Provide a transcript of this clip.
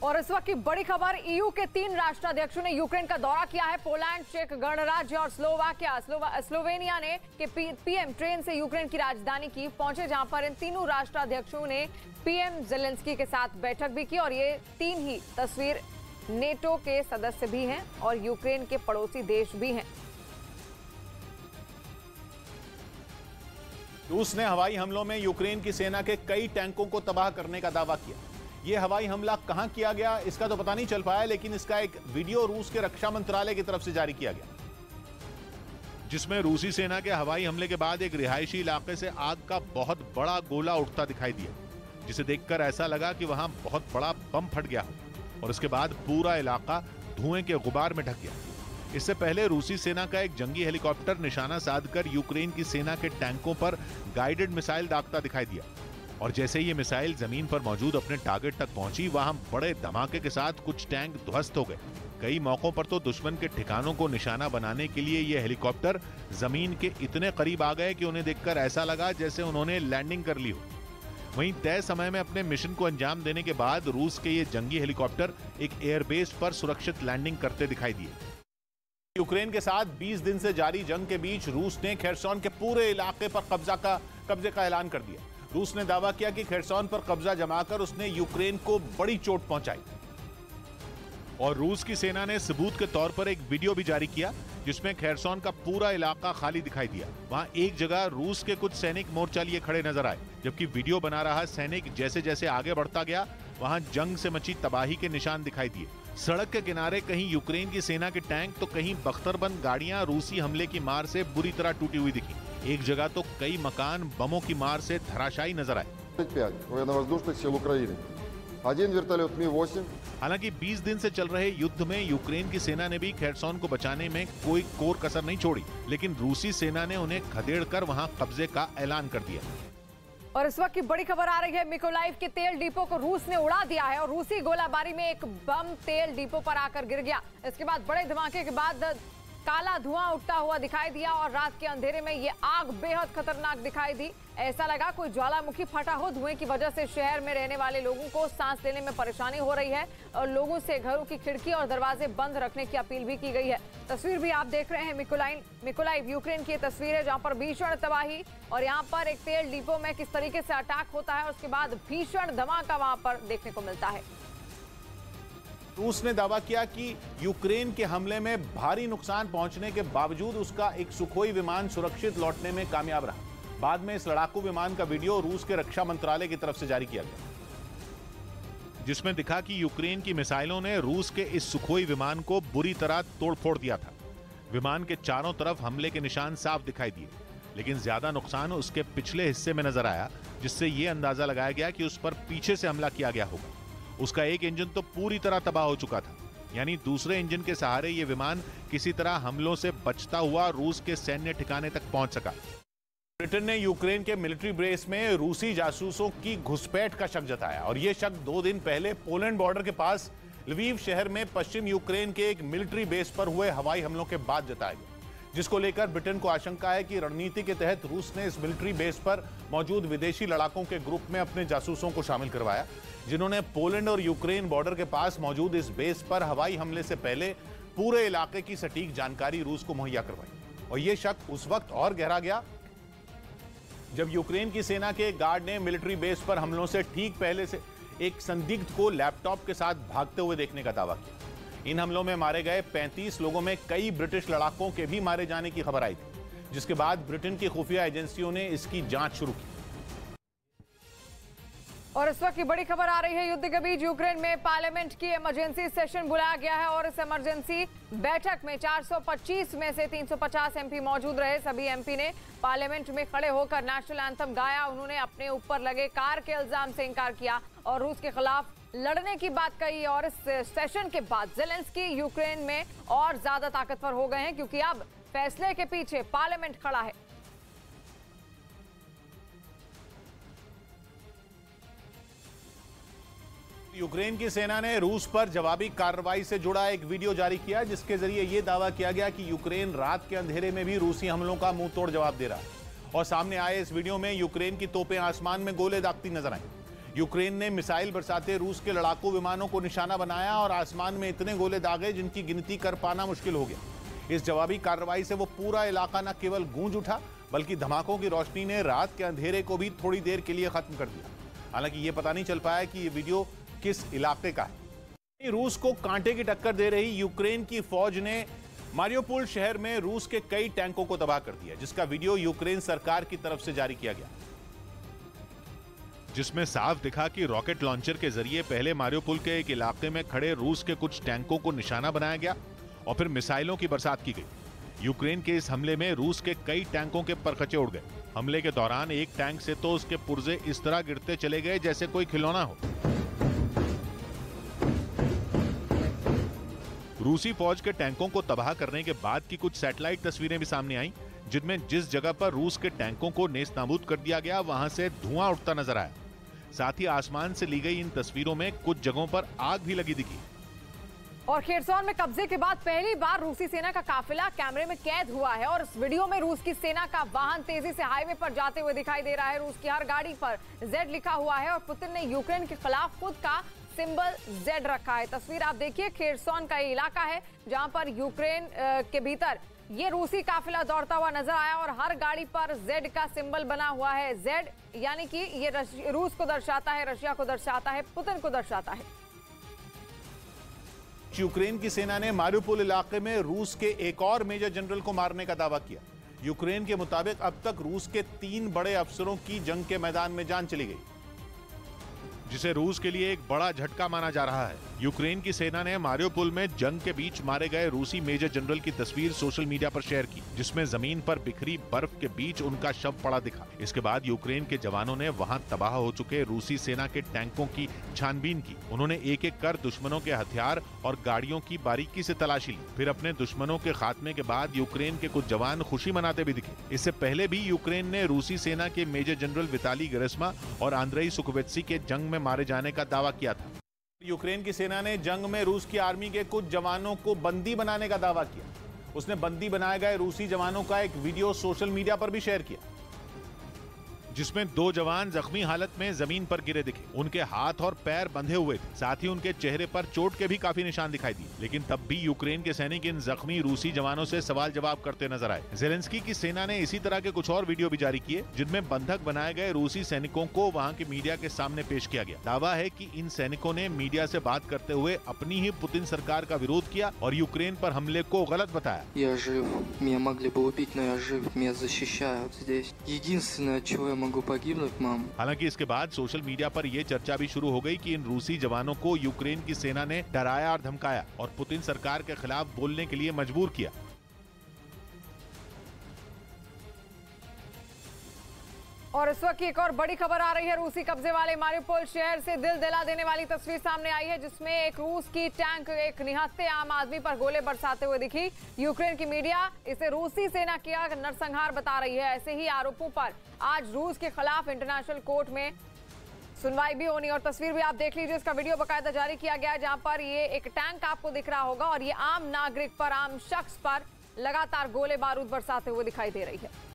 और इस वक्त की बड़ी खबर, ईयू के 3 राष्ट्राध्यक्षों ने यूक्रेन का दौरा किया है। पोलैंड, चेक गणराज्य और स्लोवेनिया ने के पीएम ट्रेन से यूक्रेन की राजधानी की पहुंचे, जहां पर इन तीनों राष्ट्राध्यक्षों ने पीएम जेलेंस्की के साथ बैठक भी की। और ये 3 ही तस्वीर नेटो के सदस्य भी हैं और यूक्रेन के पड़ोसी देश भी हैं। रूस ने हवाई हमलों में यूक्रेन की सेना के कई टैंकों को तबाह करने का दावा किया। यह हवाई हमला कहां किया गया इसका तो पता नहीं चल पाया, लेकिन इसका एक वीडियो रूस के रक्षा मंत्रालय की तरफ से जारी किया गया, जिसमें रूसी सेना के हवाई हमले के बाद एक रिहायशी इलाके से आग का बहुत बड़ा गोला उठता दिखाई दिया, जिसे देखकर ऐसा लगा कि वहां बहुत बड़ा बम फट गया हो और उसके बाद पूरा इलाका धुएं के गुबार में ढक गया। इससे पहले रूसी सेना का एक जंगी हेलीकॉप्टर निशाना साधकर यूक्रेन की सेना के टैंकों पर गाइडेड मिसाइल दागता दिखाई दिया और जैसे ये मिसाइल जमीन पर मौजूद अपने टारगेट तक पहुंची, वहां बड़े धमाके के साथ कुछ टैंक ध्वस्त हो गए। कई मौकों पर तो दुश्मन के ठिकानों को निशाना बनाने के लिए ये हेलीकॉप्टर जमीन के इतने करीब आ गए कि उन्हें देखकर ऐसा लगा जैसे उन्होंने लैंडिंग कर ली हो। वहीं तय समय में अपने मिशन को अंजाम देने के बाद रूस के ये जंगी हेलीकॉप्टर एक एयरबेस पर सुरक्षित लैंडिंग करते दिखाई दिए। यूक्रेन के साथ 20 दिन से जारी जंग के बीच रूस ने खेरसोन के पूरे इलाके पर कब्जे का ऐलान कर दिया। रूस ने दावा किया कि खेरसोन पर कब्जा जमाकर उसने यूक्रेन को बड़ी चोट पहुंचाई। और रूस की सेना ने सबूत के तौर पर एक वीडियो भी जारी किया, जिसमें खेरसोन का पूरा इलाका खाली दिखाई दिया। वहां एक जगह रूस के कुछ सैनिक मोर्चा लिए खड़े नजर आए, जबकि वीडियो बना रहा सैनिक जैसे जैसे आगे बढ़ता गया, वहां जंग से मची तबाही के निशान दिखाई दिए। सड़क के किनारे कहीं यूक्रेन की सेना के टैंक तो कहीं बख्तरबंद गाड़ियां रूसी हमले की मार से बुरी तरह टूटी हुई दिखी। एक जगह तो कई मकान बमों की मार से धराशायी नजर आए। हालांकि 20 दिन से चल रहे युद्ध में यूक्रेन की सेना ने भी खेरसोन को बचाने में कोई कोर कसर नहीं छोड़ी, लेकिन रूसी सेना ने उन्हें खदेड़कर वहां कब्जे का ऐलान कर दिया। और इस वक्त की बड़ी खबर आ रही है, मिकोलाइव के तेल डिपो को रूस ने उड़ा दिया है और रूसी गोलाबारी में एक बम तेल डिपो पर आकर गिर गया। इसके बाद बड़े धमाके के बाद काला धुआं उठता हुआ दिखाई दिया और रात के अंधेरे में ये आग बेहद खतरनाक दिखाई दी। ऐसा लगा कोई ज्वालामुखी फटा हो। धुएं की वजह से शहर में रहने वाले लोगों को सांस लेने में परेशानी हो रही है और लोगों से घरों की खिड़की और दरवाजे बंद रखने की अपील भी की गई है। तस्वीर भी आप देख रहे हैं, मिकोलाइव यूक्रेन की तस्वीर है, जहां पर भीषण तबाही और यहाँ पर एक तेल डिपो में किस तरीके से अटैक होता है और उसके बाद भीषण धमाका वहां पर देखने को मिलता है। रूस ने दावा किया कि यूक्रेन के हमले में भारी नुकसान पहुंचने के बावजूद उसका एक सुखोई विमान सुरक्षित लौटने में कामयाब रहा। बाद में इस लड़ाकू विमान का वीडियो रूस के रक्षा मंत्रालय की तरफ से जारी किया गया, जिसमें दिखा कि यूक्रेन की मिसाइलों ने रूस के इस सुखोई विमान को बुरी तरह तोड़फोड़ दिया था। विमान के चारों तरफ हमले के निशान साफ दिखाई दिए, लेकिन ज्यादा नुकसान उसके पिछले हिस्से में नजर आया, जिससे यह अंदाजा लगाया गया कि उस पर पीछे से हमला किया गया होगा। उसका एक इंजन तो पूरी तरह तबाह हो चुका था, यानी दूसरे इंजन के सहारे यह विमान किसी तरह हमलों से बचता हुआ रूस के सैन्य ठिकाने तक पहुंच सका। ब्रिटेन ने यूक्रेन के मिलिट्री बेस में रूसी जासूसों की घुसपैठ का शक जताया और यह शक 2 दिन पहले पोलैंड बॉर्डर के पास लवीव शहर में पश्चिम यूक्रेन के एक मिलिट्री बेस पर हुए हवाई हमलों के बाद जताया गया, जिसको लेकर ब्रिटेन को आशंका है कि रणनीति के तहत रूस ने इस मिलिट्री बेस पर मौजूद विदेशी लड़ाकों के ग्रुप में अपने जासूसों को शामिल करवाया, जिन्होंने पोलैंड और यूक्रेन बॉर्डर के पास मौजूद इस बेस पर हवाई हमले से पहले पूरे इलाके की सटीक जानकारी रूस को मुहैया करवाई। और यह शक उस वक्त और गहरा गया जब यूक्रेन की सेना के गार्ड ने मिलिट्री बेस पर हमलों से ठीक पहले से एक संदिग्ध को लैपटॉप के साथ भागते हुए देखने का दावा किया। इन हमलों में मारे गए 35 लोगों में कई ब्रिटिश लड़ाकों के भी मारे जाने की खबर आई थी, जिसके बाद ब्रिटेन की खुफिया एजेंसियों ने इसकी जांच शुरू की। और इस वक्त की बड़ी खबर आ रही है, युद्ध के बीच यूक्रेन में पार्लियामेंट की इमरजेंसी सेशन बुलाया गया है और इस इमरजेंसी बैठक में 425 में से 350 एमपी मौजूद रहे। सभी एमपी ने पार्लियामेंट में खड़े होकर नेशनल एंथम गाया। उन्होंने अपने ऊपर लगे कार के इल्जाम से इनकार किया और रूस के खिलाफ लड़ने की बात कही। और इस सेशन के बाद जेलेंस्की यूक्रेन में और ज्यादा ताकतवर हो गए हैं, क्योंकि अब फैसले के पीछे पार्लियामेंट खड़ा है। यूक्रेन की सेना ने रूस पर जवाबी कार्रवाई से जुड़ा एक वीडियो जारी किया, जिसके जरिए यह दावा किया गया कि यूक्रेन रात के अंधेरे में भी रूसी हमलों का मुंह तोड़ जवाब दे रहा है। और सामने आए इस वीडियो में यूक्रेन की तोपें आसमान में गोले दागती नजर आई। यूक्रेन ने मिसाइल बरसाते रूस के लड़ाकू विमानों को निशाना बनाया और आसमान में इतने गोले दागे जिनकी गिनती कर पाना मुश्किल हो गया। इस जवाबी कार्रवाई से वो पूरा इलाका न केवल गूंज उठा बल्कि धमाकों की रोशनी ने रात के अंधेरे को भी थोड़ी देर के लिए खत्म कर दिया। हालांकि ये पता नहीं चल पाया कि ये वीडियो किस इलाके का है। रूस को कांटे की टक्कर दे रही यूक्रेन की फौज ने मारियोपोल शहर में रूस के कई टैंकों को तबाह कर दिया, जिसका वीडियो यूक्रेन सरकार की तरफ से जारी किया गया, जिसमें साफ दिखा कि रॉकेट लॉन्चर के जरिए पहले मारियोपोल के एक इलाके में खड़े रूस के कुछ टैंकों को निशाना बनाया गया और फिर मिसाइलों की बरसात की गई। यूक्रेन के इस हमले में रूस के कई टैंकों के परखचे उड़ गए। हमले के दौरान एक टैंक से तो उसके पुर्जे इस तरह गिरते चले गए जैसे कोई खिलौना हो। रूसी फौज के टैंकों को तबाह करने के बाद की कुछ सैटेलाइट तस्वीरें भी सामने आईं, जिनमें जिस जगह पर रूस के टैंकों को नेस्तनाबूद कर दिया गया वहां से धुआं उठता नजर आया। साथ ही आसमान से ली गई इन तस्वीरों में कुछ जगहों पर आग भी लगी दिखी। और खेरसौन में कब्जे के बाद पहली बार रूसी सेना का काफिला कैमरे में कैद हुआ है और इस वीडियो में रूस की सेना का वाहन तेजी से हाईवे पर जाते हुए दिखाई दे रहा है। रूस की हर गाड़ी पर जेड लिखा हुआ है और पुतिन ने यूक्रेन के खिलाफ खुद का सिंबल जेड रखा है। तस्वीर आप देखिए, खेरसौन का ये इलाका है जहां पर यूक्रेन के भीतर ये रूसी काफिला दौड़ता हुआ नजर आया और हर गाड़ी पर जेड का सिंबल बना हुआ है। जेड यानी कि ये रूस को दर्शाता है, रशिया को दर्शाता है, पुतिन को दर्शाता है। यूक्रेन की सेना ने मारियोपोल इलाके में रूस के एक और मेजर जनरल को मारने का दावा किया। यूक्रेन के मुताबिक अब तक रूस के 3 बड़े अफसरों की जंग के मैदान में जान चली गई, जिसे रूस के लिए एक बड़ा झटका माना जा रहा है। यूक्रेन की सेना ने मारियोपोल में जंग के बीच मारे गए रूसी मेजर जनरल की तस्वीर सोशल मीडिया पर शेयर की, जिसमें जमीन पर बिखरी बर्फ के बीच उनका शव पड़ा दिखा। इसके बाद यूक्रेन के जवानों ने वहां तबाह हो चुके रूसी सेना के टैंकों की छानबीन की। उन्होंने एक एक कर दुश्मनों के हथियार और गाड़ियों की बारीकी से तलाशी ली। फिर अपने दुश्मनों के खात्मे के बाद यूक्रेन के कुछ जवान खुशी मनाते भी दिखे। इससे पहले भी यूक्रेन ने रूसी सेना के मेजर जनरल विताली गेरेस्मा और आंद्रेई सुकोवेत्सी के जंग में मारे जाने का दावा किया था। यूक्रेन की सेना ने जंग में रूस की आर्मी के कुछ जवानों को बंदी बनाने का दावा किया। उसने बंदी बनाए गए रूसी जवानों का एक वीडियो सोशल मीडिया पर भी शेयर किया, जिसमें 2 जवान जख्मी हालत में जमीन पर गिरे दिखे। उनके हाथ और पैर बंधे हुए थे, साथ ही उनके चेहरे पर चोट के भी काफी निशान दिखाई दिए। लेकिन तब भी यूक्रेन के सैनिक इन जख्मी रूसी जवानों से सवाल जवाब करते नजर आए। ज़ेलेंस्की की सेना ने इसी तरह के कुछ और वीडियो भी जारी किए, जिनमें बंधक बनाए गए रूसी सैनिकों को वहां के मीडिया के सामने पेश किया गया। दावा है कि इन सैनिकों ने मीडिया से बात करते हुए अपनी ही पुतिन सरकार का विरोध किया और यूक्रेन पर हमले को गलत बताया। Я жив, меня могли бы убить, но я жив, меня защищают здесь. Единственное, от чего я могу погибнуть, мам. हालांकि इसके बाद सोशल मीडिया पर यह चर्चा भी शुरू हो गई कि इन रूसी जवानों को यूक्रेन की सेना ने डराया और धमकाया और पुतिन सरकार के खिलाफ बोलने के लिए मजबूर किया। और इस वक्त एक और बड़ी खबर आ रही है। रूसी कब्जे वाले मारियोपोल शहर से दिल दिला देने वाली तस्वीर सामने आई है, जिसमें एक रूस की टैंक एक निहत्थे आम आदमी पर गोले बरसाते हुए दिखी। यूक्रेन की मीडिया इसे रूसी सेना किया नरसंहार बता रही है। ऐसे ही आरोपों पर आज रूस के खिलाफ इंटरनेशनल कोर्ट में सुनवाई भी होनी। और तस्वीर भी आप देख लीजिए, इसका वीडियो बाकायदा जारी किया गया है, जहां पर ये एक टैंक आपको दिख रहा होगा और ये आम नागरिक पर, आम शख्स पर लगातार गोले बारूद बरसाते हुए दिखाई दे रही है।